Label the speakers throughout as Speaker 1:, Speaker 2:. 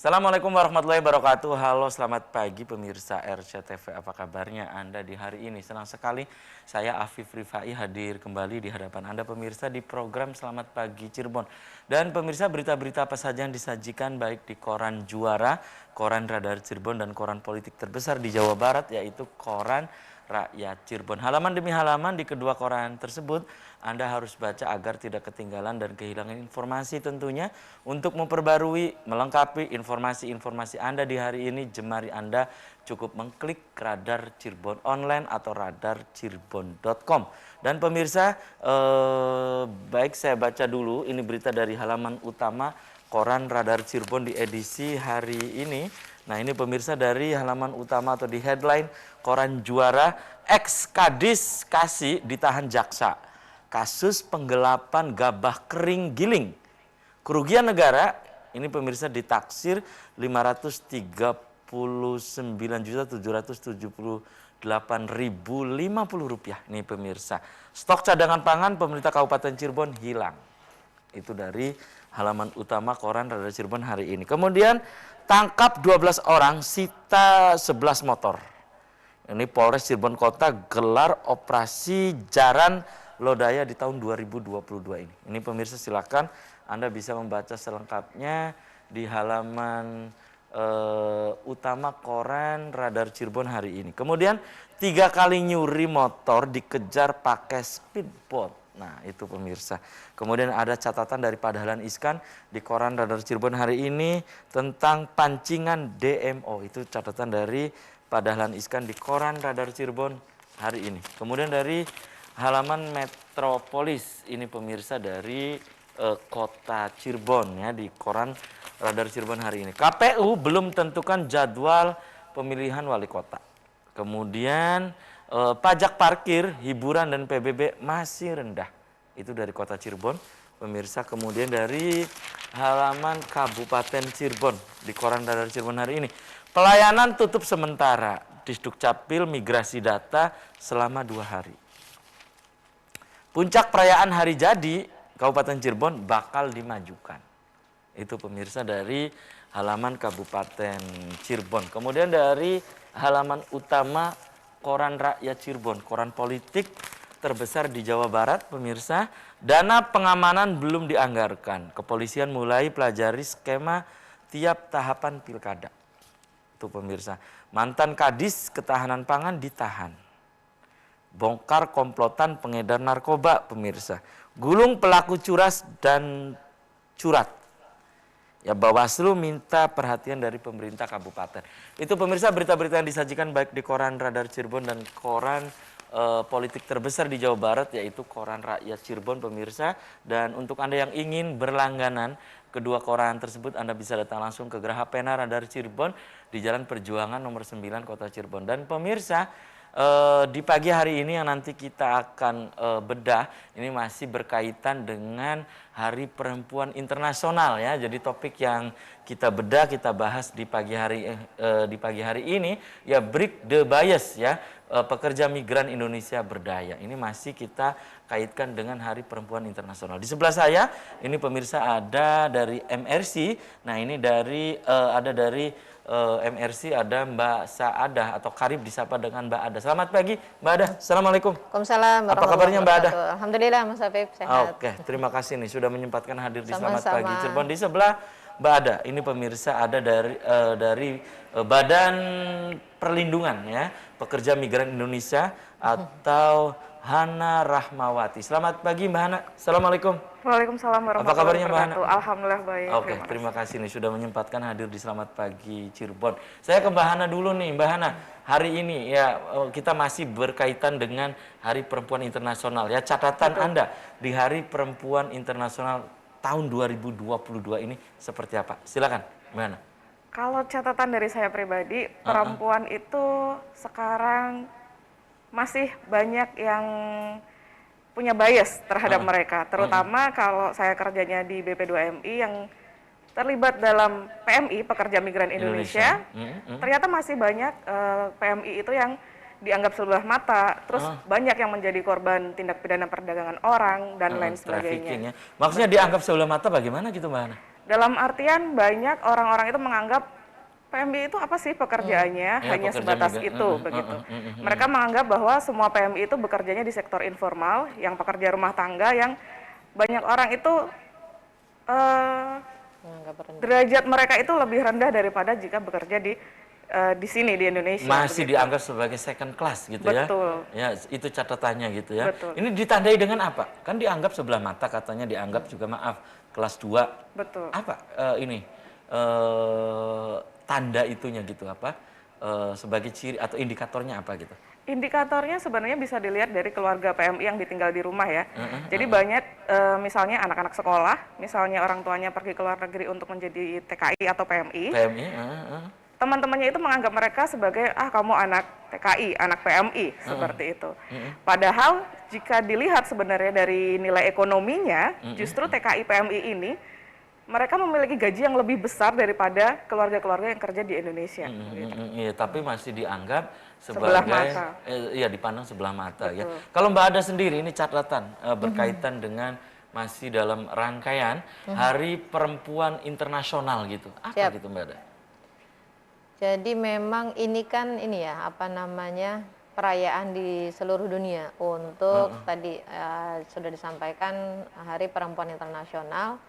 Speaker 1: Assalamualaikum warahmatullahi wabarakatuh. Halo, selamat pagi pemirsa RCTV. Apa kabarnya Anda di hari ini? Senang sekali saya Afif Rifai hadir kembali di hadapan Anda pemirsa di program Selamat Pagi Cirebon. Dan pemirsa, berita-berita apa saja yang disajikan baik di koran Juara, koran Radar Cirebon, dan koran politik terbesar di Jawa Barat, yaitu koran Rakyat Cirebon. Halaman demi halaman di kedua koran tersebut Anda harus baca agar tidak ketinggalan dan kehilangan informasi tentunya. Untuk memperbarui, melengkapi informasi-informasi Anda di hari ini, jemari Anda cukup mengklik Radar Cirebon Online atau radarcirebon.com. Dan pemirsa, baik saya baca dulu ini berita dari halaman utama koran Radar Cirebon di edisi hari ini. Nah, ini pemirsa dari halaman utama atau di headline koran Juara, ex-kadis Kasih ditahan jaksa. Kasus penggelapan gabah kering giling. Kerugian negara ini pemirsa ditaksir 539.778.050 rupiah. Ini pemirsa. Stok cadangan pangan pemerintah Kabupaten Cirebon hilang. Itu dari halaman utama koran Radar Cirebon hari ini. Kemudian tangkap 12 orang, sita 11 motor. Ini Polres Cirebon Kota gelar operasi Jaran Lodaya di tahun 2022 ini. Ini pemirsa, silakan Anda bisa membaca selengkapnya di halaman utama koran Radar Cirebon hari ini. Kemudian 3 kali nyuri motor dikejar pakai speedboat. Nah, itu pemirsa. Kemudian ada catatan dari Pak Dahlan Iskan di koran Radar Cirebon hari ini tentang pancingan DMO. Itu catatan dari Pak Dahlan Iskan di koran Radar Cirebon hari ini. Kemudian dari halaman Metropolis, ini pemirsa dari kota Cirebon ya, di koran Radar Cirebon hari ini. KPU belum tentukan jadwal pemilihan wali kota. Kemudian pajak parkir, hiburan, dan PBB masih rendah. Itu dari kota Cirebon, pemirsa. Kemudian dari halaman Kabupaten Cirebon di koran Radar Cirebon hari ini. Pelayanan tutup sementara, Disdukcapil migrasi data selama 2 hari. Puncak perayaan hari jadi Kabupaten Cirebon bakal dimajukan. Itu pemirsa dari halaman Kabupaten Cirebon. Kemudian dari halaman utama koran Rakyat Cirebon, koran politik terbesar di Jawa Barat, pemirsa. Dana pengamanan belum dianggarkan. Kepolisian mulai pelajari skema tiap tahapan pilkada. Itu pemirsa. Mantan kadis ketahanan pangan ditahan. Bongkar komplotan pengedar narkoba, pemirsa. Gulung pelaku curas dan curat. Ya, Bawaslu minta perhatian dari pemerintah kabupaten. Itu pemirsa berita-berita yang disajikan baik di koran Radar Cirebon dan koran politik terbesar di Jawa Barat, yaitu koran Rakyat Cirebon, pemirsa. Dan untuk Anda yang ingin berlangganan kedua koran tersebut, Anda bisa datang langsung ke Geraha Pena Radar Cirebon di Jalan Perjuangan nomor 9 Kota Cirebon. Dan pemirsa, di pagi hari ini yang nanti kita akan bedah, ini masih berkaitan dengan Hari Perempuan Internasional ya. Jadi topik yang kita bedah, kita bahas di pagi hari ini ya, break the bias ya, pekerja migran Indonesia berdaya. Ini masih kita kaitkan dengan Hari Perempuan Internasional. Di sebelah saya ini pemirsa ada dari MRC. Nah, ini dari ada dari MRC, ada Mbak Saadah atau Karib disapa dengan Mbak Ada. Selamat pagi Mbak Ada. Assalamualaikum.
Speaker 2: Waalaikumsalam.
Speaker 1: Apa kabarnya Mbak Ada?
Speaker 2: Alhamdulillah Mas Afif, sehat.
Speaker 1: Oke, terima kasih nih sudah menyempatkan hadir di
Speaker 2: Sama-sama.
Speaker 1: Selamat Pagi Cirebon. Di sebelah Mbak Ada, ini pemirsa ada dari Badan Perlindungan ya Pekerja Migran Indonesia atau Hana Rahmawati. Selamat pagi Mbak Hana. Assalamualaikum.
Speaker 3: Waalaikumsalam warahmatullahi wabarakatuh.
Speaker 1: Apa kabarnya Mbak Hana?
Speaker 3: Alhamdulillah baik.
Speaker 1: Oke, terima kasih nih sudah menyempatkan hadir di Selamat Pagi Cirebon. Saya ke Mbak Hana dulu nih, Mbak Hana. Hari ini ya kita masih berkaitan dengan Hari Perempuan Internasional ya. Catatan Anda di Hari Perempuan Internasional tahun 2022 ini seperti apa? Silakan, Mbak Hana.
Speaker 3: Kalau catatan dari saya pribadi, perempuan itu sekarang masih banyak yang punya bias terhadap mereka, terutama kalau saya kerjanya di BP2MI yang terlibat dalam PMI, Pekerja Migran Indonesia. Ternyata masih banyak PMI itu yang dianggap sebelah mata, terus banyak yang menjadi korban tindak pidana perdagangan orang dan lain sebagainya.
Speaker 1: Maksudnya dianggap sebelah mata bagaimana gitu Mbak Hana?
Speaker 3: Dalam artian banyak orang-orang itu menganggap PMI itu apa sih pekerjaannya,
Speaker 1: Ya,
Speaker 3: hanya
Speaker 1: pekerja
Speaker 3: sebatas
Speaker 1: migran.
Speaker 3: itu begitu. Mereka menganggap bahwa semua PMI itu bekerjanya di sektor informal, yang pekerja rumah tangga, yang banyak orang itu
Speaker 2: Menganggap rendah.
Speaker 3: derajat mereka itu lebih rendah daripada jika bekerja di sini di Indonesia.
Speaker 1: Masih
Speaker 3: begitu.
Speaker 1: dianggap sebagai second class gitu ya.
Speaker 3: Betul.
Speaker 1: Ya, itu catatannya gitu ya.
Speaker 3: Betul.
Speaker 1: Ini ditandai dengan apa? Kan dianggap sebelah mata, katanya dianggap juga maaf kelas 2.
Speaker 3: Betul.
Speaker 1: Apa ini tanda itunya gitu apa? Sebagai ciri atau indikatornya apa gitu?
Speaker 3: Indikatornya sebenarnya bisa dilihat dari keluarga PMI yang ditinggal di rumah ya. Jadi banyak misalnya anak-anak sekolah, misalnya orang tuanya pergi ke luar negeri untuk menjadi TKI atau PMI.
Speaker 1: PMI,
Speaker 3: Teman-temannya itu menganggap mereka sebagai kamu anak TKI, anak PMI seperti itu. Padahal jika dilihat sebenarnya dari nilai ekonominya, justru TKI PMI ini mereka memiliki gaji yang lebih besar daripada keluarga-keluarga yang kerja di Indonesia. Gitu.
Speaker 1: Iya, tapi masih dianggap
Speaker 3: Sebelah
Speaker 1: sebagai
Speaker 3: mata.
Speaker 1: iya dipandang sebelah mata ya.
Speaker 3: Betul.
Speaker 1: Kalau Mbak Ada sendiri ini catatan berkaitan dengan masih dalam rangkaian Hari Perempuan Internasional gitu. Apa
Speaker 2: Siap.
Speaker 1: gitu Mbak Ada?
Speaker 2: Jadi memang ini kan ini ya, apa namanya, perayaan di seluruh dunia untuk tadi sudah disampaikan Hari Perempuan Internasional.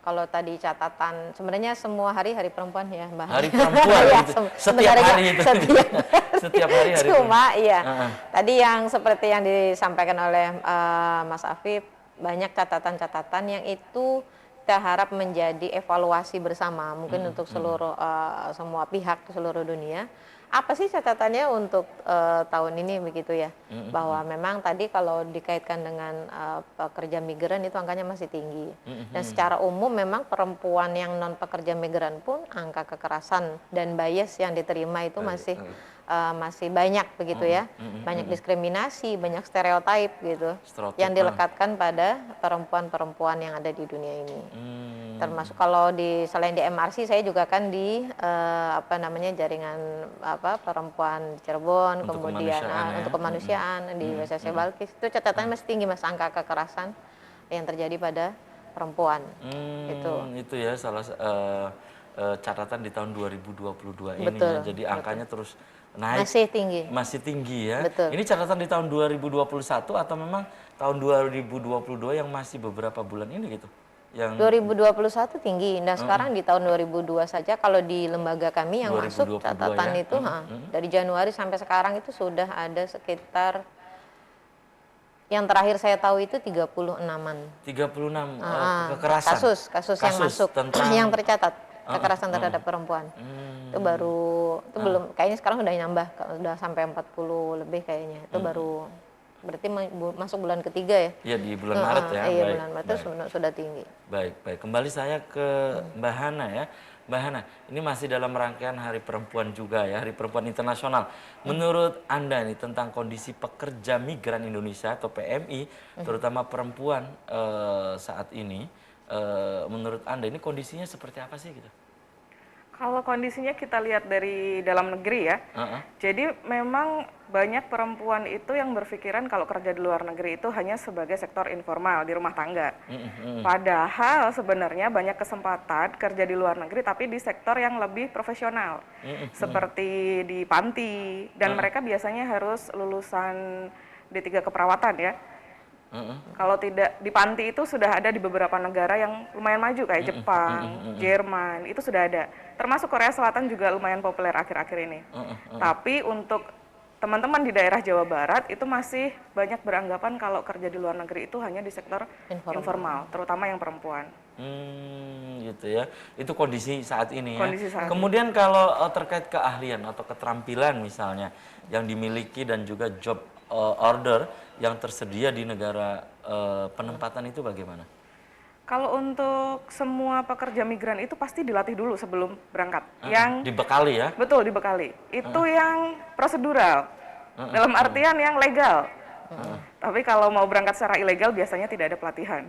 Speaker 2: Kalau tadi catatan, sebenarnya semua hari perempuan ya Mbak.
Speaker 1: Hari Perempuan
Speaker 2: Ya,
Speaker 1: gitu. Setiap
Speaker 2: sebenarnya
Speaker 1: hari itu.
Speaker 2: Setiap,
Speaker 1: Setiap hari
Speaker 2: Cuma
Speaker 1: perempuan.
Speaker 2: iya, tadi yang seperti yang disampaikan oleh Mas Afif, banyak catatan-catatan yang itu kita harap menjadi evaluasi bersama, mungkin untuk seluruh semua pihak di seluruh dunia. Apa sih catatannya untuk tahun ini begitu ya? Bahwa memang tadi kalau dikaitkan dengan pekerja migran itu angkanya masih tinggi. Dan secara umum memang perempuan yang non pekerja migran pun angka kekerasan dan bias yang diterima itu masih banyak begitu ya. Banyak diskriminasi, banyak stereotip gitu yang dilekatkan pada perempuan-perempuan yang ada di dunia ini. Termasuk kalau selain di MRC, saya juga kan di jaringan perempuan di Cirebon,
Speaker 1: Untuk
Speaker 2: kemudian
Speaker 1: kemanusiaan ya.
Speaker 2: untuk kemanusiaan di WCC Balkis. Itu catatannya masih tinggi Mas, angka kekerasan yang terjadi pada perempuan.
Speaker 1: Itu ya salah catatan di tahun 2022 ini
Speaker 2: Betul,
Speaker 1: ya. Jadi angkanya terus naik.
Speaker 2: Masih tinggi.
Speaker 1: Ya.
Speaker 2: Betul.
Speaker 1: Ini catatan di tahun 2021 atau memang tahun 2022 yang masih beberapa bulan ini gitu? Yang
Speaker 2: 2021 tinggi. Nah, sekarang di tahun 2002 saja kalau di lembaga kami yang masuk
Speaker 1: 2022
Speaker 2: catatan
Speaker 1: ya?
Speaker 2: itu dari Januari sampai sekarang itu sudah ada sekitar, yang terakhir saya tahu itu 36-an.
Speaker 1: 36 kekerasan.
Speaker 2: Kasus yang masuk yang tercatat kekerasan terhadap perempuan. Itu belum, kayaknya sekarang sudah nambah, sudah sampai 40 lebih kayaknya. Itu baru berarti masuk bulan ketiga ya?
Speaker 1: Iya, di bulan Maret ya.
Speaker 2: Iya, bulan Maret itu sudah tinggi.
Speaker 1: Baik. Kembali saya ke Mbak Hana ya. Mbak Hana, ini masih dalam rangkaian Hari Perempuan juga ya, Hari Perempuan Internasional. Menurut Anda nih tentang kondisi pekerja migran Indonesia atau PMI, terutama perempuan saat ini, menurut Anda ini kondisinya seperti apa sih gitu?
Speaker 3: Kalau kondisinya kita lihat dari dalam negeri ya, jadi memang banyak perempuan itu yang berpikiran kalau kerja di luar negeri itu hanya sebagai sektor informal di rumah tangga. Padahal sebenarnya banyak kesempatan kerja di luar negeri tapi di sektor yang lebih profesional, seperti di panti, dan mereka biasanya harus lulusan D3 keperawatan ya. Kalau tidak di panti itu sudah ada di beberapa negara yang lumayan maju kayak Jepang, Jerman, itu sudah ada. Termasuk Korea Selatan juga lumayan populer akhir-akhir ini. Tapi untuk teman-teman di daerah Jawa Barat itu masih banyak beranggapan kalau kerja di luar negeri itu hanya di sektor informal, terutama yang perempuan.
Speaker 1: Gitu ya. Itu kondisi saat ini ya.
Speaker 3: Kemudian
Speaker 1: kalau terkait keahlian atau keterampilan misalnya yang dimiliki dan juga job order yang tersedia di negara penempatan itu bagaimana?
Speaker 3: Kalau untuk semua pekerja migran itu pasti dilatih dulu sebelum berangkat.
Speaker 1: Yang dibekali ya?
Speaker 3: Betul, dibekali. Itu yang prosedural, dalam artian yang legal. Tapi kalau mau berangkat secara ilegal biasanya tidak ada pelatihan.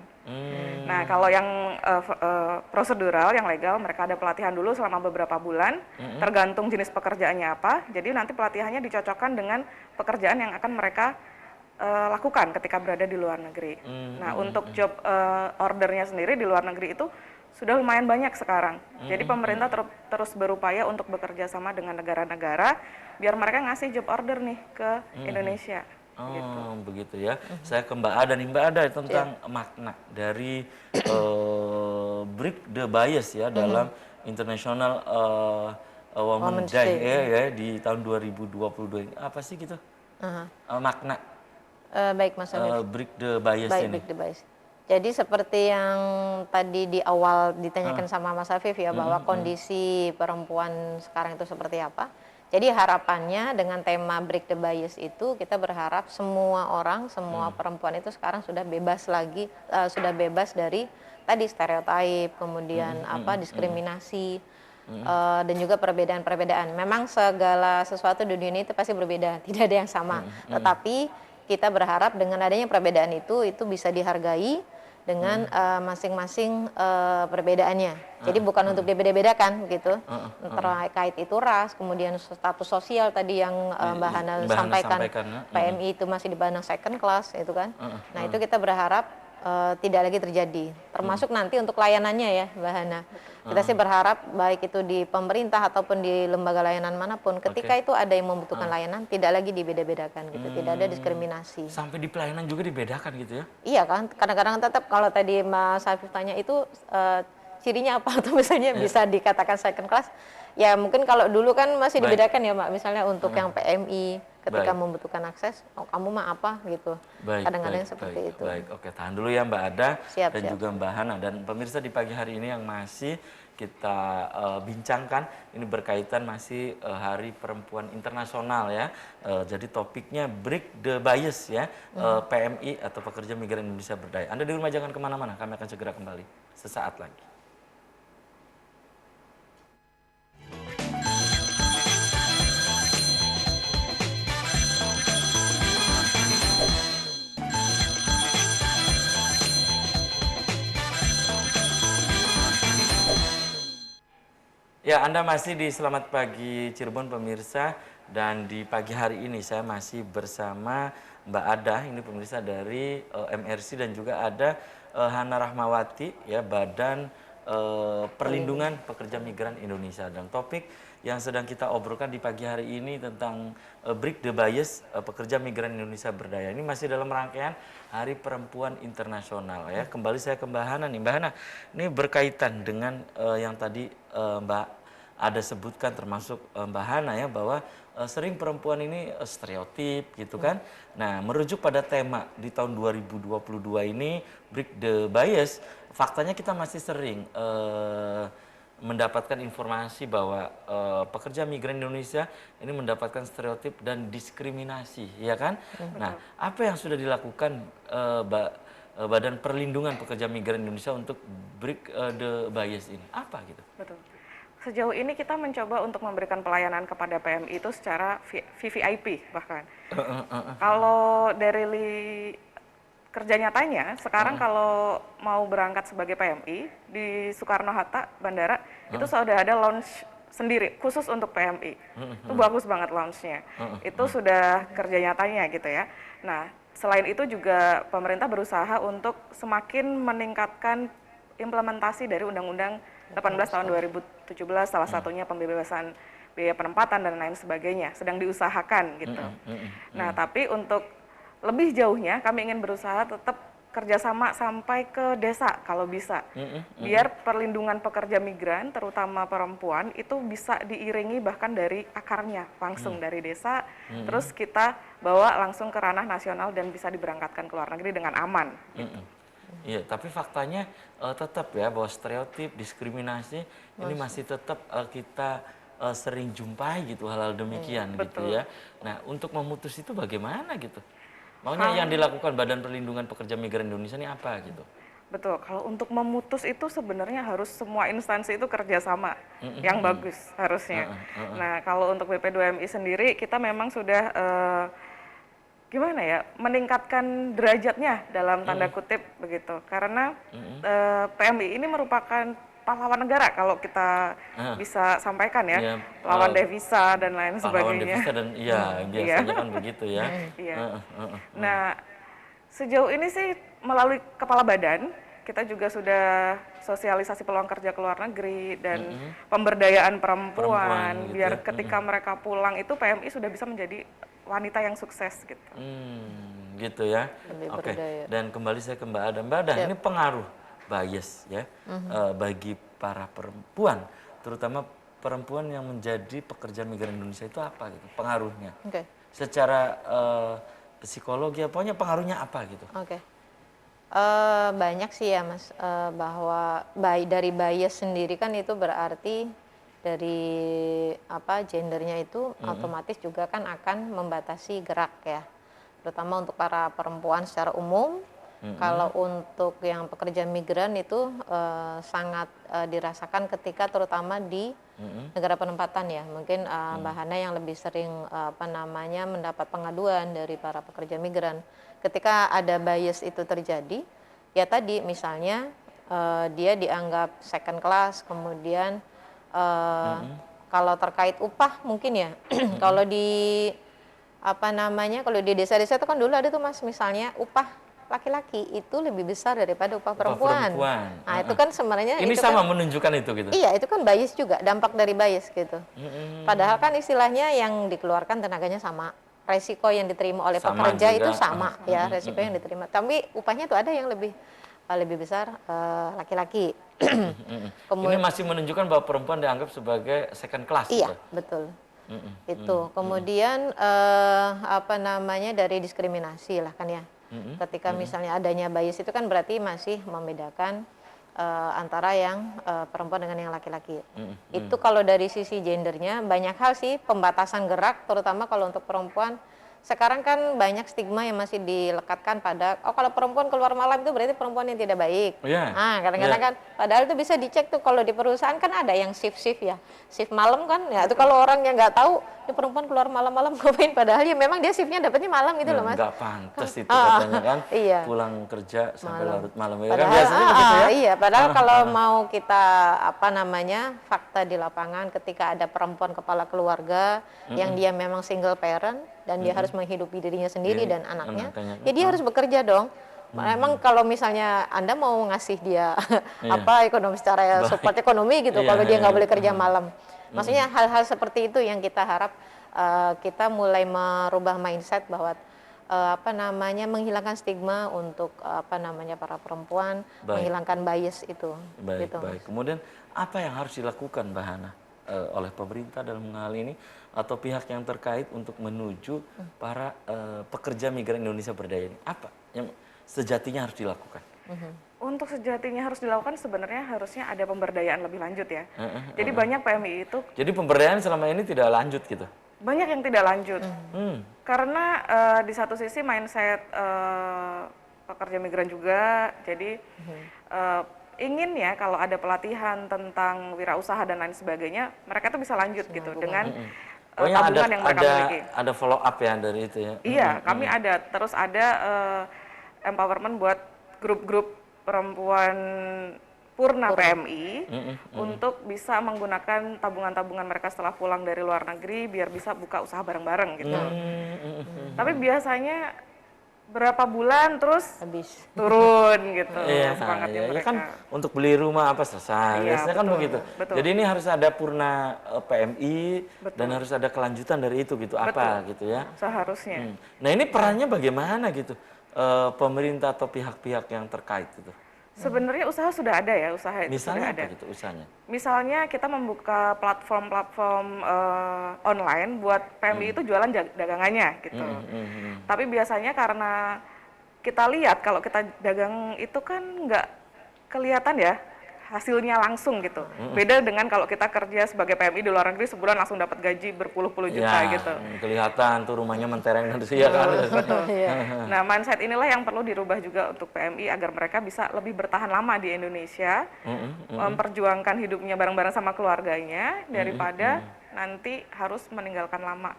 Speaker 3: Nah, kalau yang prosedural, yang legal, mereka ada pelatihan dulu selama beberapa bulan, tergantung jenis pekerjaannya apa. Jadi nanti pelatihannya dicocokkan dengan pekerjaan yang akan mereka lakukan ketika berada di luar negeri. Nah, untuk job ordernya sendiri di luar negeri itu sudah lumayan banyak sekarang. Jadi pemerintah terus berupaya untuk bekerja sama dengan negara-negara biar mereka ngasih job order nih ke Indonesia. Gitu.
Speaker 1: Begitu ya. Saya ke Mbak Ada nih, Mbak Ada tentang makna dari break the bias ya dalam International Women's Day ya di tahun 2022 ini. Apa sih gitu? Makna
Speaker 2: Baik Mas Afif.
Speaker 1: break the bias
Speaker 2: Baik,
Speaker 1: ini.
Speaker 2: break the bias. Jadi seperti yang tadi di awal ditanyakan sama Mas Afif ya, bahwa kondisi perempuan sekarang itu seperti apa. Jadi harapannya dengan tema break the bias itu kita berharap semua orang, semua perempuan itu sekarang sudah bebas lagi, sudah bebas dari tadi stereotip, kemudian diskriminasi, dan juga perbedaan-perbedaan. Memang segala sesuatu di dunia itu pasti berbeda, tidak ada yang sama. Tetapi kita berharap dengan adanya perbedaan itu bisa dihargai dengan masing-masing perbedaannya. Jadi bukan untuk dibeda-bedakan gitu. Terkait itu ras, kemudian status sosial tadi yang Mbak Hana sampaikan, PMI itu masih dipandang second class itu kan. Nah, itu kita berharap tidak lagi terjadi. Termasuk nanti untuk layanannya ya, Mbak Hana. Kita sih berharap baik itu di pemerintah ataupun di lembaga layanan manapun, ketika itu ada yang membutuhkan layanan, tidak lagi dibeda-bedakan gitu, tidak ada diskriminasi.
Speaker 1: Sampai di pelayanan juga dibedakan gitu ya?
Speaker 2: Iya kan, kadang-kadang tetap kalau tadi Mas Afif tanya itu cirinya apa atau misalnya bisa dikatakan second class, ya mungkin kalau dulu kan masih dibedakan ya Mbak, misalnya untuk yang PMI ketika membutuhkan akses, oh kamu mah apa gitu, kadang-kadang seperti itu.
Speaker 1: Baik, oke, tahan dulu ya Mbak Ada
Speaker 2: Siap.
Speaker 1: juga Mbak Hana, dan pemirsa di pagi hari ini yang masih kita bincangkan ini berkaitan masih Hari Perempuan Internasional ya. Jadi topiknya break the bias ya, PMI atau Pekerja Migran Indonesia Berdaya. Anda di rumah jangan kemana-mana, kami akan segera kembali sesaat lagi. Ya, Anda masih di Selamat Pagi Cirebon pemirsa, dan di pagi hari ini saya masih bersama Mbak Ada, ini pemirsa dari MRC, dan juga ada Hana Rahmawati ya, Badan Perlindungan Pekerja Migran Indonesia. Dan topik yang sedang kita obrolkan di pagi hari ini tentang break the bias Pekerja Migran Indonesia Berdaya. Ini masih dalam rangkaian Hari Perempuan Internasional ya. Kembali saya ke Mbak Hana nih. Mbak Hana, ini berkaitan dengan yang tadi Mbak ada sebutkan, termasuk Mbak Hana ya, bahwa sering perempuan ini stereotip gitu kan. Nah, merujuk pada tema di tahun 2022 ini break the bias, faktanya kita masih sering mendapatkan informasi bahwa pekerja migran Indonesia ini mendapatkan stereotip dan diskriminasi, ya kan? Nah, apa yang sudah dilakukan Badan Perlindungan Pekerja Migran Indonesia untuk break the bias ini? Apa gitu?
Speaker 3: Betul. Sejauh ini kita mencoba untuk memberikan pelayanan kepada PMI itu secara VVIP bahkan. Kalau dari kerja nyatanya, sekarang kalau mau berangkat sebagai PMI di Soekarno-Hatta Bandara, itu sudah ada lounge sendiri khusus untuk PMI. Itu bagus banget lounge-nya. Itu sudah kerja nyatanya gitu ya. Nah, selain itu juga pemerintah berusaha untuk semakin meningkatkan implementasi dari Undang-Undang 18 tahun 2017, salah satunya pembebasan biaya penempatan dan lain sebagainya, sedang diusahakan gitu. Nah, tapi untuk lebih jauhnya kami ingin berusaha tetap kerjasama sampai ke desa kalau bisa, biar perlindungan pekerja migran, terutama perempuan, itu bisa diiringi bahkan dari akarnya, langsung dari desa, terus kita bawa langsung ke ranah nasional dan bisa diberangkatkan ke luar negeri dengan aman. Gitu.
Speaker 1: Iya, tapi faktanya tetap ya bahwa stereotip, diskriminasi ini masih tetap kita sering jumpai gitu, hal-hal demikian gitu ya. Nah, untuk memutus itu bagaimana gitu? Maunya yang dilakukan Badan Perlindungan Pekerja Migran Indonesia ini apa gitu?
Speaker 3: Betul, kalau untuk memutus itu sebenarnya harus semua instansi itu kerjasama yang bagus harusnya. Nah, kalau untuk BP2MI sendiri kita memang sudah gimana ya, meningkatkan derajatnya dalam tanda kutip begitu, karena PMI ini merupakan pahlawan negara kalau kita bisa sampaikan ya, pahlawan devisa dan lain sebagainya.
Speaker 1: Devisa dan biasanya kan begitu ya.
Speaker 3: Nah, sejauh ini sih melalui kepala badan kita juga sudah sosialisasi peluang kerja ke luar negeri dan pemberdayaan perempuan,
Speaker 1: Perempuan gitu
Speaker 3: biar
Speaker 1: ya.
Speaker 3: ketika mereka pulang itu PMI sudah bisa menjadi wanita yang sukses gitu.
Speaker 1: Gitu ya.
Speaker 2: Lebih
Speaker 1: Oke.
Speaker 2: berdaya.
Speaker 1: Dan kembali saya ke Mbak Ada. Mbak Ada, ini pengaruh bias ya bagi para perempuan, terutama perempuan yang menjadi pekerja migran Indonesia itu apa gitu pengaruhnya?
Speaker 2: Oke.
Speaker 1: Secara psikologi, pokoknya pengaruhnya apa gitu?
Speaker 2: Oke. Banyak sih ya Mas, bahwa dari bias sendiri kan itu berarti dari apa gendernya itu otomatis juga kan akan membatasi gerak ya, terutama untuk para perempuan secara umum. Kalau untuk yang pekerja migran itu sangat dirasakan ketika terutama di negara penempatan ya, mungkin Mbak Hana yang lebih sering apa namanya mendapat pengaduan dari para pekerja migran ketika ada bias itu terjadi, ya tadi misalnya dia dianggap second class, kemudian kalau terkait upah mungkin ya, kalau di apa namanya, kalau di desa-desa itu kan dulu ada tuh Mas, misalnya upah laki-laki itu lebih besar daripada upah perempuan. Nah itu kan sebenarnya
Speaker 1: ini
Speaker 2: itu
Speaker 1: sama
Speaker 2: kan,
Speaker 1: menunjukkan itu gitu.
Speaker 2: iya itu kan bias juga, dampak dari bias gitu. Padahal kan istilahnya yang dikeluarkan tenaganya sama, resiko yang diterima oleh
Speaker 1: Sama
Speaker 2: pekerja
Speaker 1: juga.
Speaker 2: itu sama ya, resiko yang diterima. Tapi upahnya tuh ada yang lebih besar laki-laki.
Speaker 1: Ini masih menunjukkan bahwa perempuan dianggap sebagai second class.
Speaker 2: Iya,
Speaker 1: gitu.
Speaker 2: betul. Itu. Kemudian apa namanya dari diskriminasi lah kan ya. Ketika misalnya adanya bias itu kan berarti masih membedakan antara yang perempuan dengan yang laki-laki. Itu kalau dari sisi gendernya banyak hal sih, pembatasan gerak terutama kalau untuk perempuan. Sekarang kan banyak stigma yang masih dilekatkan pada, oh kalau perempuan keluar malam itu berarti perempuan yang tidak baik. Nah kadang-kadang kan, padahal itu bisa dicek tuh kalau di perusahaan kan ada yang shift-shift ya, shift malam kan, ya itu kalau orang yang nggak tahu, ini perempuan keluar malam-malam ngapain, padahal ya memang dia shiftnya dapetnya malam gitu loh Mas.
Speaker 1: Nggak pantas itu katanya kan,
Speaker 2: iya.
Speaker 1: pulang kerja sampai larut malam. Ya
Speaker 2: Padahal,
Speaker 1: kan biasanya begitu ya.
Speaker 2: Iya, padahal kalau mau kita apa namanya fakta di lapangan, ketika ada perempuan kepala keluarga yang dia memang single parent dan dia harus menghidupi dirinya sendiri dan anaknya, ya dia harus bekerja dong. Memang kalau misalnya Anda mau ngasih dia apa ekonomi secara support ekonomi gitu, kalau dia nggak boleh kerja malam. Maksudnya hal-hal seperti itu yang kita harap kita mulai merubah mindset bahwa apa namanya menghilangkan stigma untuk apa namanya para perempuan, menghilangkan bias itu.
Speaker 1: Baik,
Speaker 2: gitu,
Speaker 1: baik. Kemudian apa yang harus dilakukan Mbak Hana oleh pemerintah dalam hal ini atau pihak yang terkait untuk menuju para pekerja migran Indonesia berdaya ini? Apa yang sejatinya harus dilakukan?
Speaker 3: Untuk sejatinya harus dilakukan sebenarnya harusnya ada pemberdayaan lebih lanjut ya. Jadi banyak PMI itu.
Speaker 1: Jadi pemberdayaan selama ini tidak lanjut gitu?
Speaker 3: Banyak yang tidak lanjut. Karena di satu sisi mindset pekerja migran juga, jadi ingin ya kalau ada pelatihan tentang wirausaha dan lain sebagainya, mereka tuh bisa lanjut gitu dengan tabungan yang mereka miliki.
Speaker 1: Ada follow up ya dari itu ya?
Speaker 3: Iya, kami ada. Terus ada empowerment buat grup-grup perempuan purna PMI untuk bisa menggunakan tabungan-tabungan mereka setelah pulang dari luar negeri biar bisa buka usaha bareng-bareng gitu. Tapi biasanya berapa bulan terus
Speaker 2: habis
Speaker 3: turun gitu
Speaker 1: iya,
Speaker 3: semangatnya mereka.
Speaker 1: Kan untuk beli rumah apa selesai, biasanya kan begitu.
Speaker 3: Betul.
Speaker 1: Jadi ini harus ada purna PMI dan harus ada kelanjutan dari itu gitu, apa gitu ya.
Speaker 3: Seharusnya.
Speaker 1: Nah ini perannya bagaimana gitu pemerintah atau pihak-pihak yang terkait gitu?
Speaker 3: Sebenarnya usaha sudah ada ya, usaha itu
Speaker 1: Misalnya
Speaker 3: sudah ada.
Speaker 1: apa gitu usahanya?
Speaker 3: Misalnya kita membuka platform-platform online buat PMI itu jualan dagangannya gitu. Tapi biasanya karena kita lihat kalau kita dagang itu kan nggak kelihatan ya hasilnya langsung gitu. Beda dengan kalau kita kerja sebagai PMI di luar negeri sebulan langsung dapat gaji berpuluh-puluh juta gitu.
Speaker 1: Kelihatan tuh rumahnya mentereng dan ya kan.
Speaker 3: Betul. Nah, mindset inilah yang perlu dirubah juga untuk PMI agar mereka bisa lebih bertahan lama di Indonesia, memperjuangkan hidupnya bareng-bareng sama keluarganya daripada nanti harus meninggalkan lama.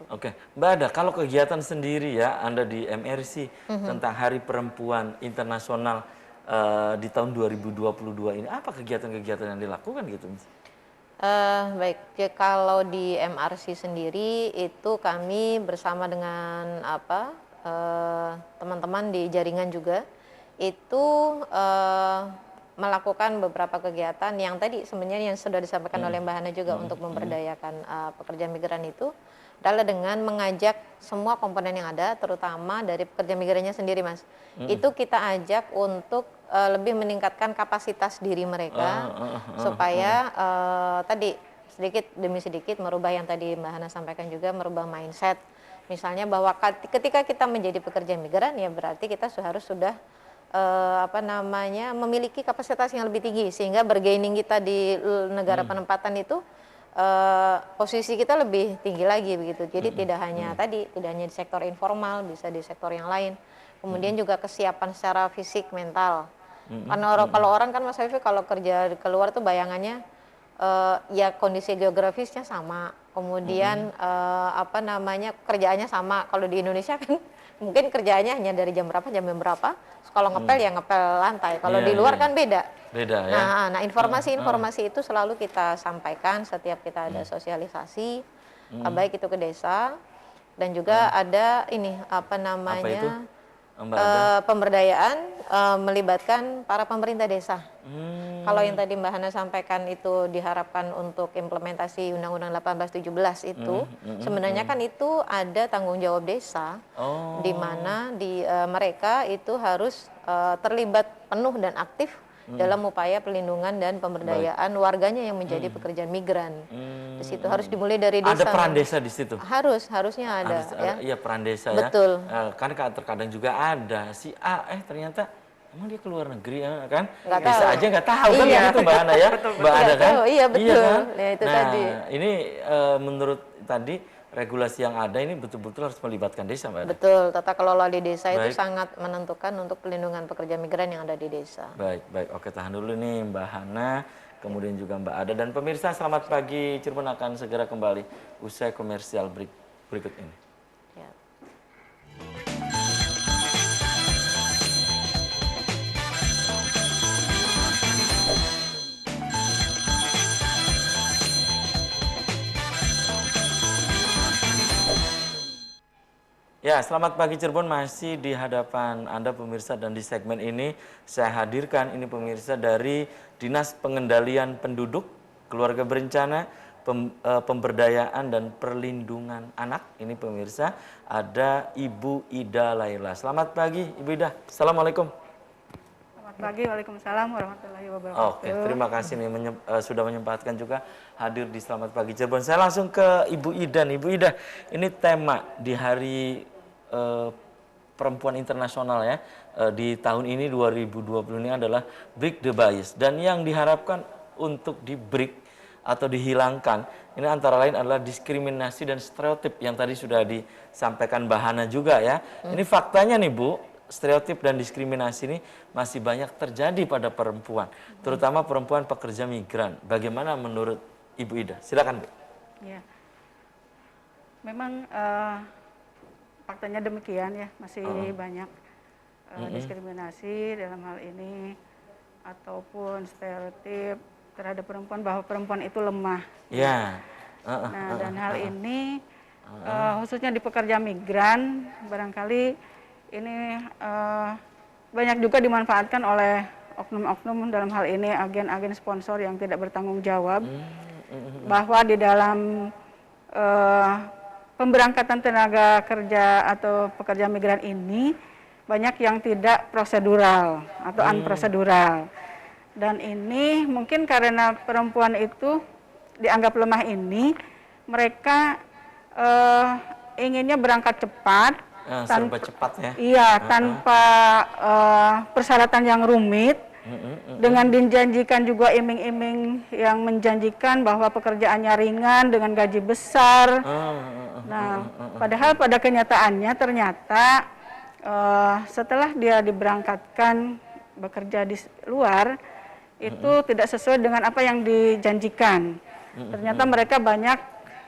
Speaker 1: Oke, Mbak Ada, kalau kegiatan sendiri ya Anda di MRC tentang Hari Perempuan Internasional di tahun 2022 ini, apa kegiatan-kegiatan yang dilakukan gitu?
Speaker 2: Baik, ya, kalau di MRC sendiri itu kami bersama dengan teman-teman di jaringan juga itu melakukan beberapa kegiatan yang tadi sebenarnya yang sudah disampaikan oleh Mbak Hana juga untuk memberdayakan pekerja migran itu adalah dengan mengajak semua komponen yang ada, terutama dari pekerja migrannya sendiri, Mas. Itu kita ajak untuk lebih meningkatkan kapasitas diri mereka supaya tadi sedikit demi sedikit merubah yang tadi Mbak Hana sampaikan juga, merubah mindset. Misalnya bahwa ketika kita menjadi pekerja migran ya berarti kita sudah memiliki kapasitas yang lebih tinggi sehingga bargaining kita di negara penempatan itu posisi kita lebih tinggi lagi begitu. Jadi tidak hanya di sektor informal, bisa di sektor yang lain. Kemudian juga kesiapan secara fisik, mental. Karena kalau orang kan Mas Hafiz kalau kerja keluar tuh bayangannya ya kondisi geografisnya sama, kemudian kerjaannya sama. Kalau di Indonesia kan mungkin kerjaannya hanya dari jam berapa kalau ngepel ya ngepel lantai, kalau di luar kan beda ya. Nah informasi itu selalu kita sampaikan setiap kita ada sosialisasi, baik itu ke desa dan juga ada pemberdayaan melibatkan para pemerintah desa. Kalau yang tadi Mbak Hana sampaikan itu diharapkan untuk implementasi Undang-Undang 1817 itu, sebenarnya kan itu ada tanggung jawab desa, di mana mereka itu harus terlibat penuh dan aktif dalam upaya pelindungan dan pemberdayaan warganya yang menjadi pekerja migran. Di situ harus dimulai dari desa.
Speaker 1: Ada peran desa di situ.
Speaker 2: Harusnya ada.
Speaker 1: Iya peran desa.
Speaker 2: Betul.
Speaker 1: Ya. Kan terkadang juga ada si A ternyata emang dia keluar negeri ya kan?
Speaker 2: Nggak
Speaker 1: bisa
Speaker 2: tahu.
Speaker 1: aja nggak tahu kan itu Mbak Hana ya. Mbak Hana kan?
Speaker 2: Iya betul.
Speaker 1: Kan?
Speaker 2: Ya, itu
Speaker 1: nah
Speaker 2: tadi.
Speaker 1: Ini menurut tadi regulasi yang ada ini betul-betul harus melibatkan desa, Mbak Hana.
Speaker 2: Betul, tata kelola di desa itu sangat menentukan untuk pelindungan pekerja migran yang ada di desa.
Speaker 1: Baik. Oke, tahan dulu nih Mbak Hana, kemudian juga Mbak Ada. Dan pemirsa, selamat pagi. Cirebon akan segera kembali usai komersial berikut ini.
Speaker 2: Ya.
Speaker 1: Ya, selamat pagi Cirebon, masih di hadapan Anda pemirsa, dan di segmen ini saya hadirkan ini pemirsa dari Dinas Pengendalian Penduduk, Keluarga Berencana, Pemberdayaan dan Perlindungan Anak. Ini pemirsa ada Ibu Ida Laila. Selamat pagi Ibu Ida. Assalamualaikum.
Speaker 4: Selamat pagi, waalaikumsalam warahmatullahi wabarakatuh.
Speaker 1: Oke, terima kasih nih sudah menyempatkan juga hadir di Selamat Pagi Cirebon. Saya langsung ke Ibu Ida nih. Ibu Ida, ini tema di hari Perempuan Internasional ya, di tahun ini 2020 ini adalah Break the Bias, dan yang diharapkan untuk di break atau dihilangkan ini antara lain adalah diskriminasi dan stereotip yang tadi sudah disampaikan Mbak Hana juga ya. Ini faktanya nih Bu, stereotip dan diskriminasi ini masih banyak terjadi pada perempuan, terutama perempuan pekerja migran. Bagaimana menurut Ibu Ida? Silakan Bu.
Speaker 4: Ya. Memang faktanya demikian ya, masih banyak diskriminasi dalam hal ini ataupun stereotip terhadap perempuan bahwa perempuan itu lemah.
Speaker 1: Ya.
Speaker 4: Nah, dan hal ini khususnya di pekerja migran barangkali ini banyak juga dimanfaatkan oleh oknum-oknum, dalam hal ini agen-agen sponsor yang tidak bertanggung jawab, bahwa di dalam pemberangkatan tenaga kerja atau pekerja migran ini banyak yang tidak prosedural atau unprosedural. Dan ini mungkin karena perempuan itu dianggap lemah ini, mereka inginnya berangkat cepat,
Speaker 1: serba cepat ya.
Speaker 4: Iya, tanpa persyaratan yang rumit, dengan dijanjikan juga iming-iming yang menjanjikan bahwa pekerjaannya ringan dengan gaji besar. Nah, padahal pada kenyataannya ternyata setelah dia diberangkatkan bekerja di luar itu tidak sesuai dengan apa yang dijanjikan. Ternyata mereka banyak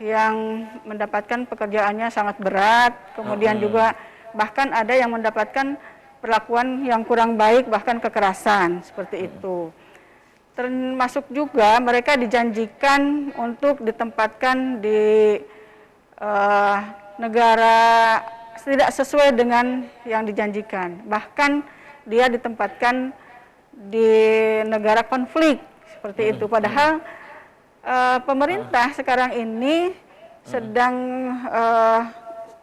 Speaker 4: yang mendapatkan pekerjaannya sangat berat, kemudian juga bahkan ada yang mendapatkan perlakuan yang kurang baik, bahkan kekerasan seperti itu. Termasuk juga mereka dijanjikan untuk ditempatkan di negara tidak sesuai dengan yang dijanjikan. Bahkan dia ditempatkan di negara konflik seperti itu. Padahal pemerintah sekarang ini sedang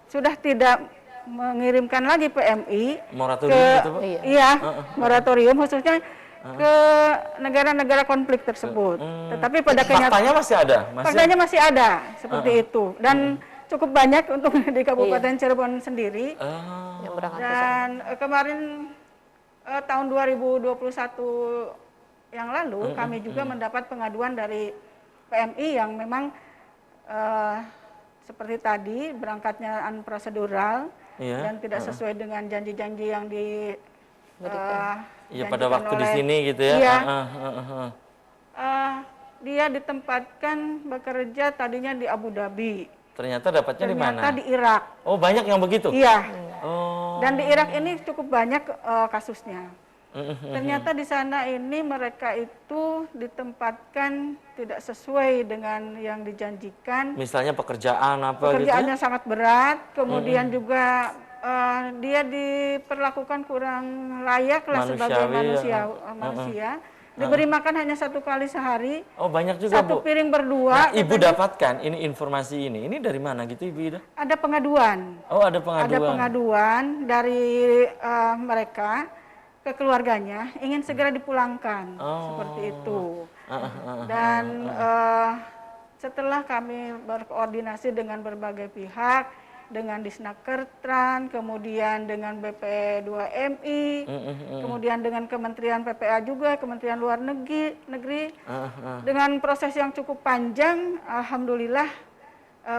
Speaker 4: sudah tidak mengirimkan lagi PMI
Speaker 1: Moratorium
Speaker 4: ke
Speaker 1: gitu, Pak?
Speaker 4: iya moratorium khususnya ke negara-negara konflik tersebut. Tetapi pada
Speaker 1: Faktanya masih ada?
Speaker 4: faktanya masih ada seperti itu dan cukup banyak untuk di Kabupaten Cirebon sendiri.
Speaker 2: Yang berangkat ke sana.
Speaker 4: Dan kemarin tahun 2021 yang lalu kami juga mendapat pengaduan dari PMI yang memang seperti tadi berangkatnya prosedural dan tidak sesuai dengan janji-janji yang
Speaker 1: Iya pada waktu di sini gitu ya.
Speaker 4: Iya. Dia ditempatkan bekerja tadinya di Abu Dhabi.
Speaker 1: Ternyata dapatnya di mana?
Speaker 4: Ternyata di Irak.
Speaker 1: Oh banyak yang begitu?
Speaker 4: Iya.
Speaker 1: Oh.
Speaker 4: Dan di Irak ini cukup banyak kasusnya. Ternyata di sana ini mereka itu ditempatkan tidak sesuai dengan yang dijanjikan.
Speaker 1: Misalnya pekerjaan apa
Speaker 4: Pekerjaannya
Speaker 1: gitu?
Speaker 4: sangat berat, kemudian juga dia diperlakukan kurang layak lah sebagai manusia. Diberi makan hanya 1 kali sehari.
Speaker 1: Oh banyak juga
Speaker 4: 1
Speaker 1: Bu.
Speaker 4: piring berdua.
Speaker 1: Nah, Ibu dapatkan ini informasi ini. Ini dari mana gitu Ibu Ida?
Speaker 4: Ada pengaduan.
Speaker 1: Oh ada pengaduan.
Speaker 4: Ada pengaduan dari mereka ke keluarganya ingin segera dipulangkan seperti itu. Dan setelah kami berkoordinasi dengan berbagai pihak, dengan Disnakertran, kemudian dengan BP2MI, kemudian dengan Kementerian PPA juga, Kementerian Luar Negeri, dengan proses yang cukup panjang, alhamdulillah